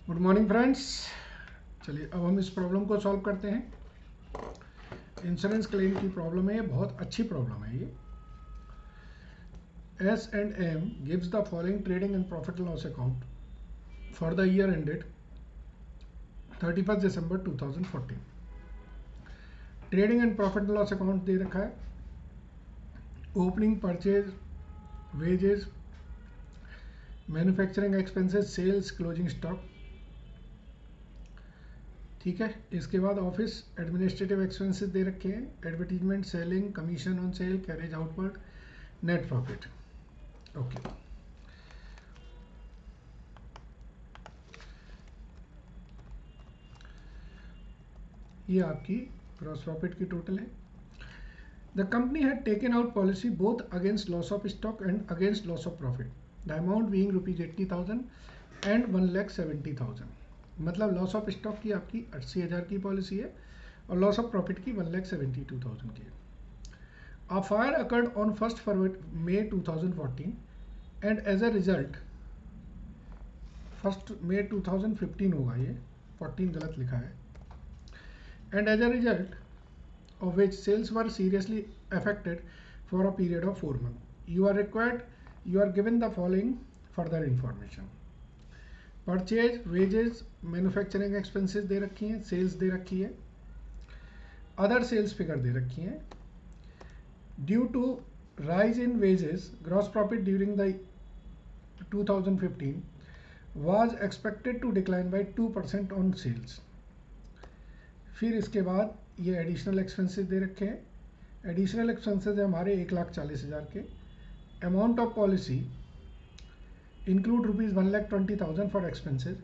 Good morning friends. चलिए अब हम इस प्रॉब्लम को सॉल्व करते हैं। इंश्योरेंस क्लेम की प्रॉब्लम है, ये बहुत अच्छी प्रॉब्लम है। ये S&M gives the following trading and profit and loss account for the year ended 31st December 2014। Trading and profit and loss account दे रखा है, opening, purchase, wages, manufacturing expenses, sales, closing stock. ठीक है, इसके बाद office administrative expenses दे रखे हैं, advertisement, selling, commission on sale, carriage outward, net profit. Okay, ये आपकी ग्रॉस प्रॉफिट की टोटल है। The company had taken out policy both against loss of stock and against loss of profit, the amount being ₹80,000 and 1,70,000। मतलब loss of stock की आपकी 80,000 की policy है और लॉस ऑफ प्रॉफिट की 1,72,000 की है। A fire occurred on 1st May 2014 and as a result 1st May 2015 होगा, ये 14 गलत लिखा है। And as a result of which sales were seriously affected for a period of 4 months. You are given the following further information. Purchase, wages, manufacturing expenses दे रखी हैं, sales दे रखी है, अदर सेल्स फिगर दे रखी हैं। Due to rise in wages, gross profit during the 2015 was expected to decline by 2% on sales। फिर इसके बाद ये एडिशनल एक्सपेंसेस दे रखे हैं। एडिशनल एक्सपेंसेस है हमारे 1,40,000 के। Amount of policy include ₹1,20,000 for expenses,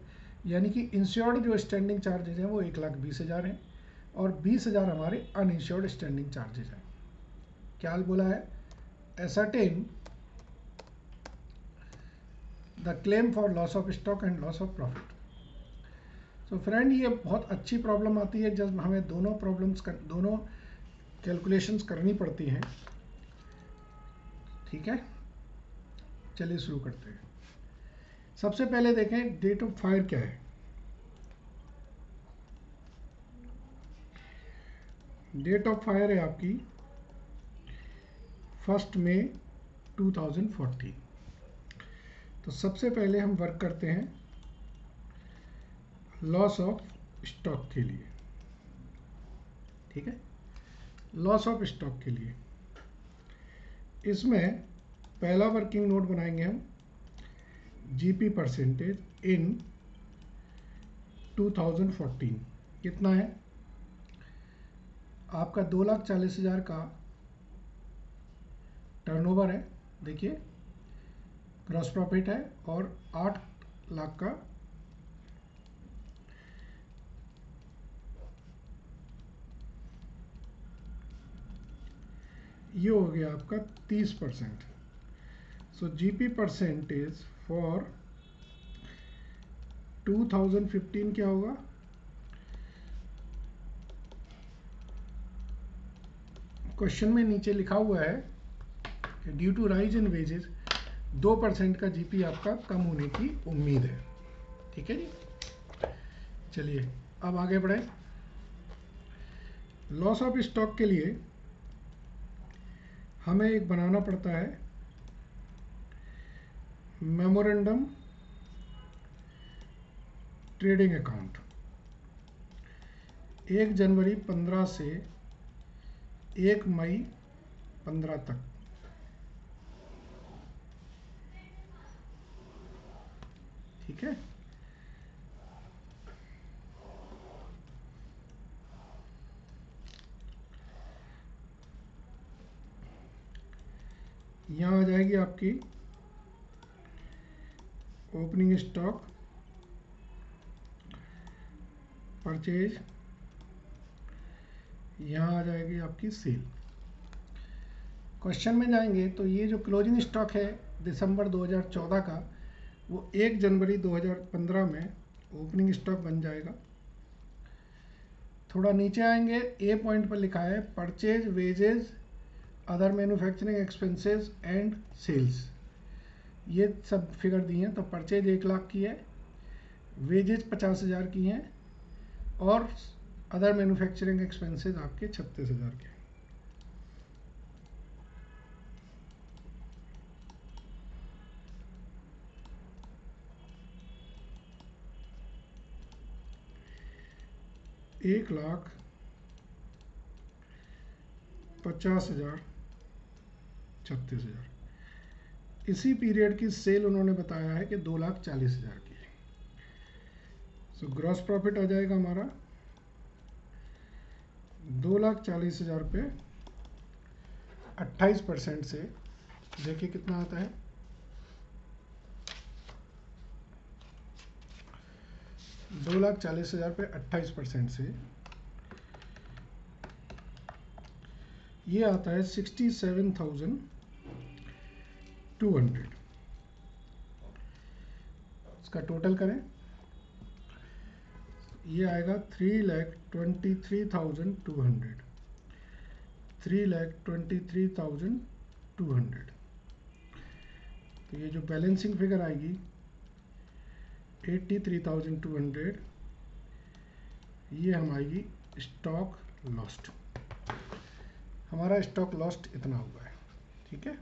यानी कि इंश्योर्ड जो स्टैंडिंग चार्जेज हैं वो 1,20,000 हैं और 20,000 हमारे अनइंश्योर्ड स्टैंडिंग चार्जेज हैं। क्या बोला है? Ascertain the claim for loss of stock and loss of profit. So friend, ये बहुत अच्छी प्रॉब्लम आती है जब हमें दोनों कैलकुलेशंस करनी पड़ती हैं। ठीक है, चलिए शुरू करते हैं। सबसे पहले देखें डेट ऑफ फायर क्या है। डेट ऑफ फायर है आपकी 1 मई 2014। तो सबसे पहले हम वर्क करते हैं लॉस ऑफ स्टॉक के लिए। ठीक है, लॉस ऑफ स्टॉक के लिए इसमें पहला वर्किंग नोट बनाएंगे हम, जीपी परसेंटेज इन 2014 कितना है आपका? 2,40,000 का टर्नओवर है। देखिए ग्रॉस प्रॉफिट है और 8 लाख का ये हो गया आपका 30%। सो जीपी परसेंटेज फॉर 2015 क्या होगा? क्वेश्चन में नीचे लिखा हुआ है कि due to rise in wages 2% का जीपी आपका कम होने की उम्मीद है। ठीक है जी, चलिए अब आगे बढ़े। लॉस ऑफ स्टॉक के लिए हमें एक बनाना पड़ता है मेमोरेंडम ट्रेडिंग अकाउंट। 1 जनवरी 15 से 1 मई 15 तक। ठीक है, यहाँ आ जाएगी आपकी ओपनिंग स्टॉक, परचेज, यहाँ आ जाएगी आपकी सेल। क्वेश्चन में जाएंगे तो ये जो क्लोजिंग स्टॉक है दिसंबर 2014 का, वो 1 जनवरी 2015 में ओपनिंग स्टॉक बन जाएगा। थोड़ा नीचे आएंगे, ए पॉइंट पर लिखा है purchase, wages, other manufacturing expenses and sales. ये सब फिगर दिए हैं। तो परचेज 1 लाख की है, वेजेज 50,000 की हैं और अदर मैन्युफैक्चरिंग एक्सपेंसेस आपके 36,000 के। एक लाख 50,000 36,000। इसी पीरियड की सेल उन्होंने बताया है कि 2,40,000 की। सो ग्रॉस प्रॉफिट आ जाएगा हमारा 2,40,000 पे 28% से, देखिए कितना आता है, 2,40,000 पे 28% से ये आता है 67,200। इसका टोटल करें, ये आएगा 3,23,200, 3,23,200। तो ये जो बैलेंसिंग फिगर आएगी 83,200, ये हम आएगी स्टॉक लॉस्ट। हमारा स्टॉक लॉस्ट इतना हुआ है। ठीक है,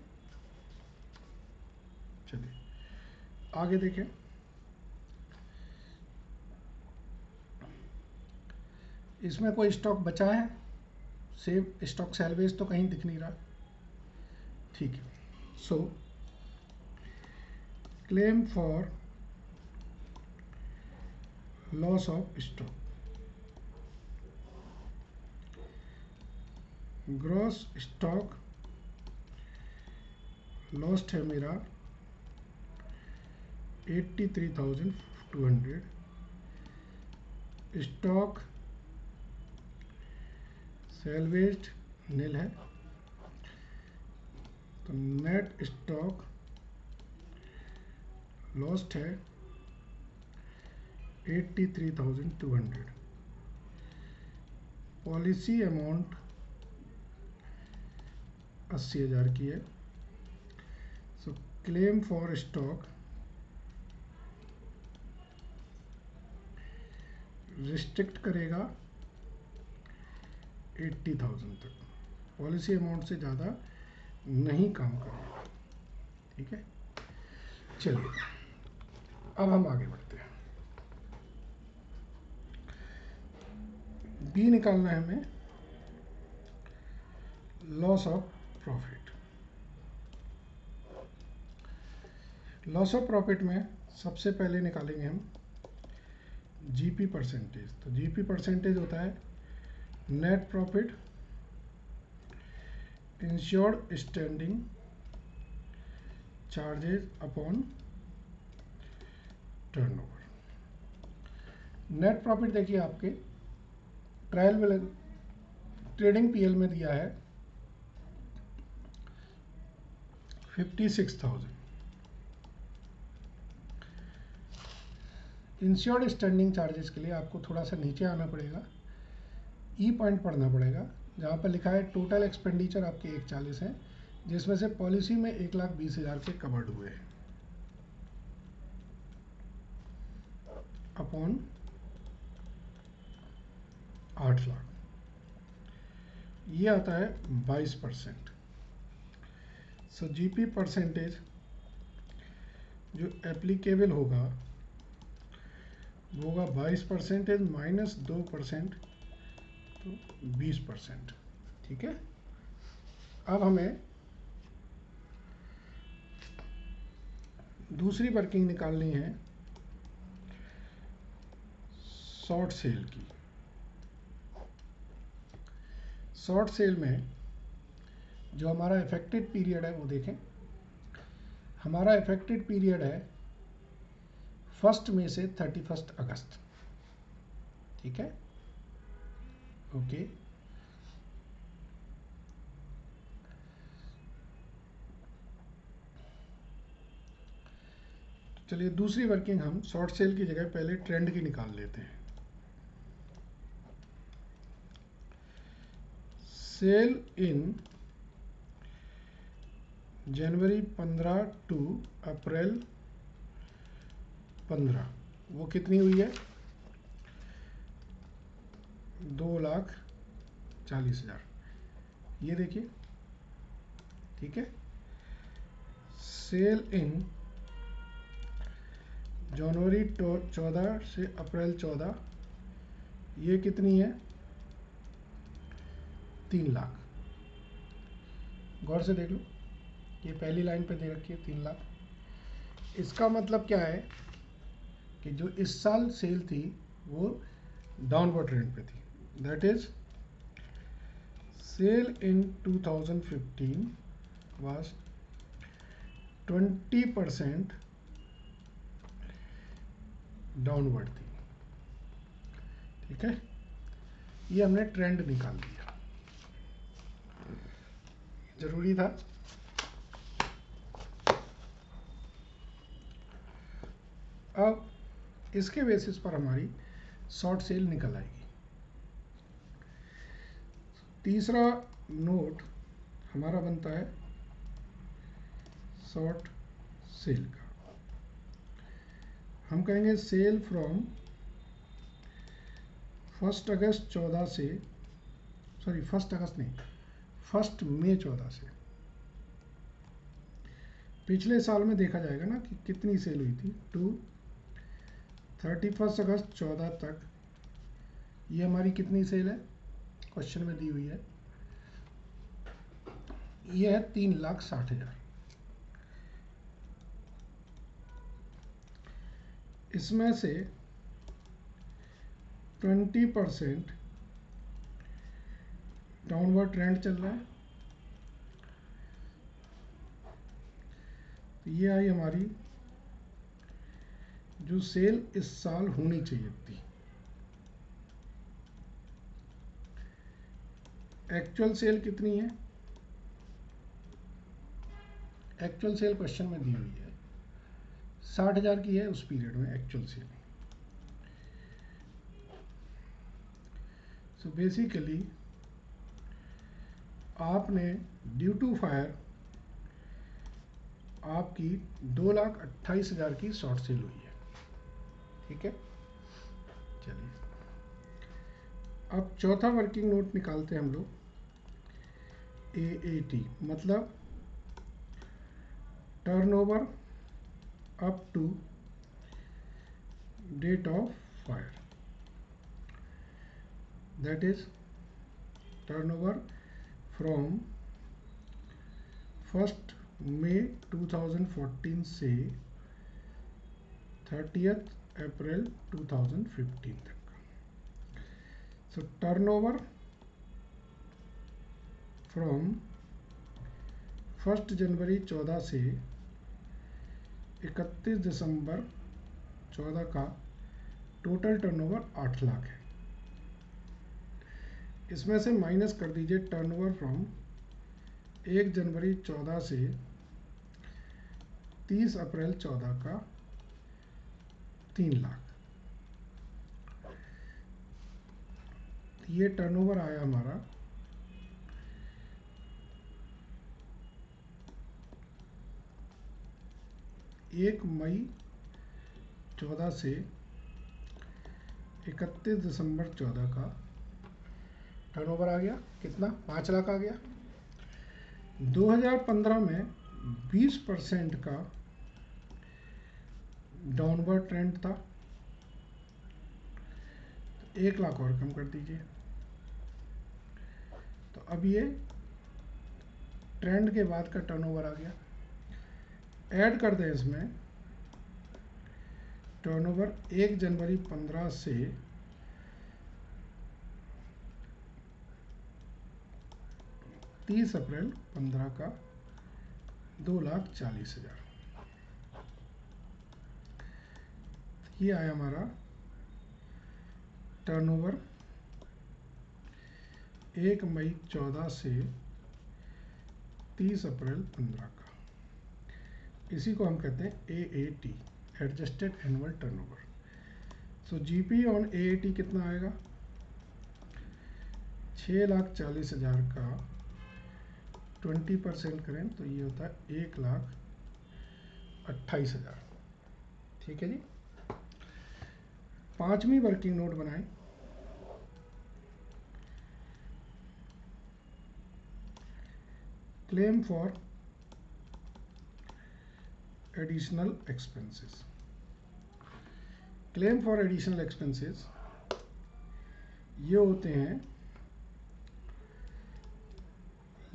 चलिए आगे देखें। इसमें कोई स्टॉक बचा है? सेव स्टॉक सैलवेज तो कहीं दिख नहीं रहा। ठीक है, सो claim for loss of stock, gross stock lost है मेरा 83,200। स्टॉक सैलवेज्ड नील है, तो नेट स्टॉक लॉस्ट है 83,200। पॉलिसी अमाउंट 80,000 की है। सो क्लेम फॉर स्टॉक रिस्ट्रिक्ट करेगा 80,000 तक, पॉलिसी अमाउंट से ज़्यादा नहीं काम करेगा। ठीक है, चलिए अब हम आगे बढ़ते हैं। बी निकालना है हमें, loss of profit. Loss of profit में सबसे पहले निकालेंगे हम जीपी परसेंटेज। तो जीपी परसेंटेज होता है net profit insured standing charges upon turnover. Net profit देखिए आपके ट्रेडिंग पीएल में दिया है 56,000। इंश्योर्ड स्टैंडिंग चार्जेस के लिए आपको थोड़ा सा नीचे आना पड़ेगा, ई पॉइंट पढ़ना पड़ेगा, जहाँ पर लिखा है टोटल एक्सपेंडिचर आपके 140 है, जिसमें से पॉलिसी में 1,20,000 के कवर्ड हुए हैं अपॉन 8 लाख, ये आता है 22%। सो जीपी परसेंटेज जो एप्लीकेबल होगा वो होगा 22% माइनस 2%, तो 20%। ठीक है, अब हमें दूसरी वर्किंग निकालनी है शॉर्ट सेल की। शॉर्ट सेल में जो हमारा इफेक्टेड पीरियड है वो देखें। हमारा इफेक्टेड पीरियड है 1 मई से 31 अगस्त। ठीक है, ओके। चलिए दूसरी वर्किंग हम शॉर्ट सेल की जगह पहले ट्रेंड की निकाल लेते हैं। सेल इन जनवरी 15 टू अप्रैल 15, वो कितनी हुई है? 2,40,000। ये देखिए, ठीक है। सेल इन जनवरी 14 से अप्रैल 14, ये कितनी है? 3 लाख। गौर से देख लो, ये पहली लाइन पे दे रखी है 3 लाख। इसका मतलब क्या है कि जो इस साल सेल थी वो डाउनवर्ड ट्रेंड पे थी। That is sale in 2015 was 20% downward थी, ठीक है। ये हमने ट्रेंड निकाल दिया, जरूरी था। अब इसके बेसिस पर हमारी शॉर्ट सेल निकल आएगी। तीसरा नोट हमारा बनता है शॉर्ट सेल का। हम कहेंगे सेल फ्रॉम 1 अगस्त 14 से, सॉरी 1 अगस्त नहीं, 1 मई 14 से। पिछले साल में देखा जाएगा ना कि कितनी सेल हुई थी, टू 31 अगस्त 14 तक ये हमारी कितनी सेल है, क्वेश्चन में दी हुई है। ये है 3,60,000। इसमें से 20% डाउनवर्ड ट्रेंड चल रहा है, तो ये आई हमारी जो सेल इस साल होनी चाहिए थी। एक्चुअल सेल कितनी है? एक्चुअल सेल क्वेश्चन में दी हुई है 60,000 की है उस पीरियड में एक्चुअल सेल। सो बेसिकली आपने ड्यू टू फायर आपकी 2,28,000 की शॉर्ट सेल हुई है, ठीक है। चलिए अब चौथा वर्किंग नोट निकालते हैं हम लोग। AAT मतलब turnover up to date of fire, that is turnover from 1 मई 2014 से 30 अप्रैल 2015 तक। सो टर्नओवर फ्रॉम 1 जनवरी 14 से 31 दिसंबर 14 का टोटल टर्नओवर 8 लाख है। इसमें से माइनस कर दीजिए टर्नओवर फ्रॉम 1 जनवरी 14 से 30 अप्रैल 14 का 3 लाख। ये टर्नओवर आया हमारा 1 मई 14 से 31 दिसंबर 14 का टर्नओवर आ गया कितना? 5 लाख आ गया। 2015 में 20% का डाउनवर्ड ट्रेंड था, 1 लाख और कम कर दीजिए। तो अब ये ट्रेंड के बाद का टर्नओवर आ गया। ऐड कर दें इसमें टर्नओवर 1 जनवरी 15 से 30 अप्रैल 15 का 2,40,000। ये आया हमारा टर्नओवर 1 मई 14 से 30 अप्रैल 15 का। इसी को हम कहते हैं AAT, adjusted annual turnover. So GP on AAT कितना आएगा? 6,40,000 का 20% करें तो ये होता है 1,28,000, ठीक है जी। 5वीं वर्किंग नोट बनाएं। Claim for additional expenses. Claim for additional expenses ये होते हैं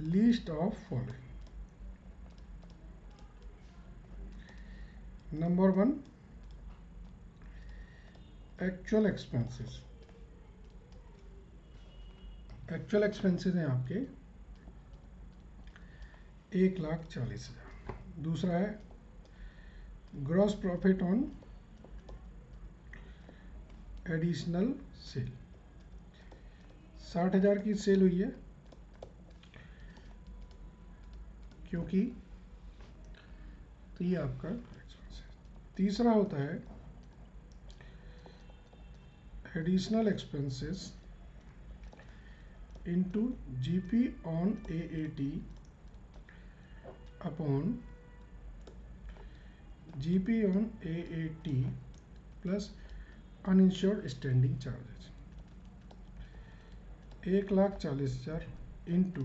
list of following. Number 1 actual expenses. Actual expenses हैं आपके 1,40,000। दूसरा है gross profit on additional sale. 60,000 की सेल हुई है क्योंकि, तो ये आपका एक्सपेंस है। तीसरा होता है additional expenses into GP on AAT upon GP on AAT plus uninsured standing charges. 1,40,000 into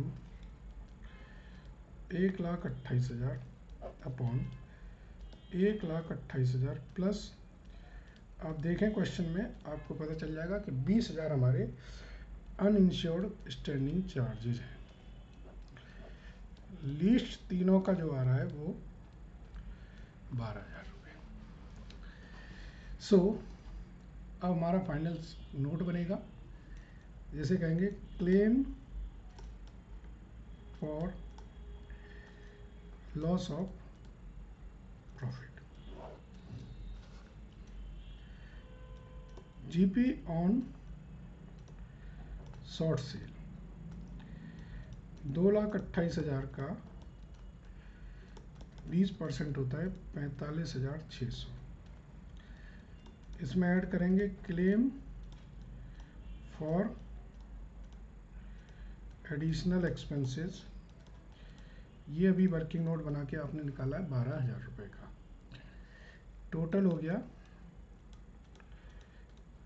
1,28,000 upon 1,28,000 plus, आप देखें क्वेश्चन में आपको पता चल जाएगा कि 20,000 हमारे अनइंश्योर्ड स्टैंडिंग चार्जेस हैं। लीस्ट तीनों का जो आ रहा है वो 12,000 रुपये। सो अब हमारा फाइनल नोट बनेगा, जैसे कहेंगे claim for loss of profit, GP on short cell. 2,28,000 का 20% होता है 45,600। इसमें ऐड करेंगे क्लेम फॉर एडिशनल एक्सपेंसेस। ये अभी वर्किंग नोट बना के आपने निकाला है 12,000 रुपये का। टोटल हो गया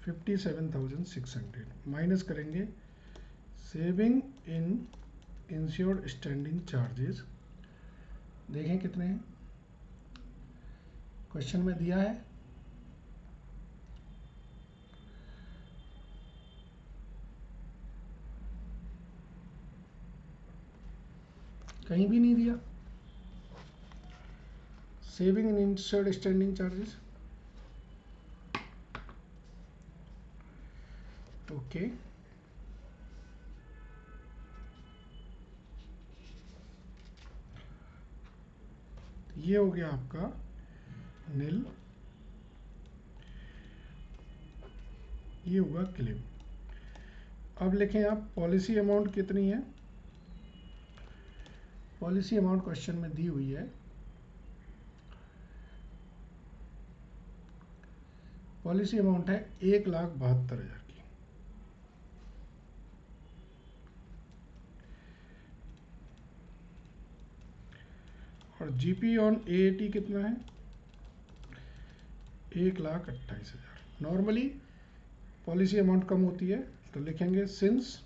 57,600। माइनस करेंगे saving in insured standing charges. देखें कितने हैं, क्वेश्चन में दिया है कहीं भी नहीं दिया saving in insured standing charges. Okay, ये हो गया आपका नील, ये होगा क्लेम। अब लिखें आप पॉलिसी अमाउंट कितनी है। पॉलिसी अमाउंट क्वेश्चन में दी हुई है, पॉलिसी अमाउंट है 1,72,000 की। और जीपी ऑन एएटी कितना है 1,28,000। नॉर्मली पॉलिसी अमाउंट कम होती है तो लिखेंगे since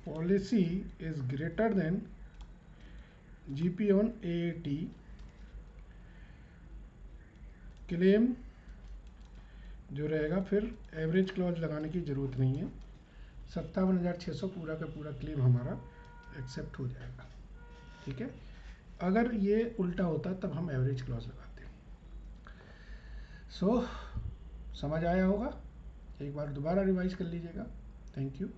policy is greater than GP on AAT, claim जो रहेगा, फिर एवरेज क्लॉज लगाने की ज़रूरत नहीं है। 57,600 पूरा का पूरा क्लेम हमारा एक्सेप्ट हो जाएगा। ठीक है, अगर ये उल्टा होता तब हम एवरेज क्लॉज लगाते। सो समझ आया होगा, एक बार दोबारा रिवाइज कर लीजिएगा। Thank you.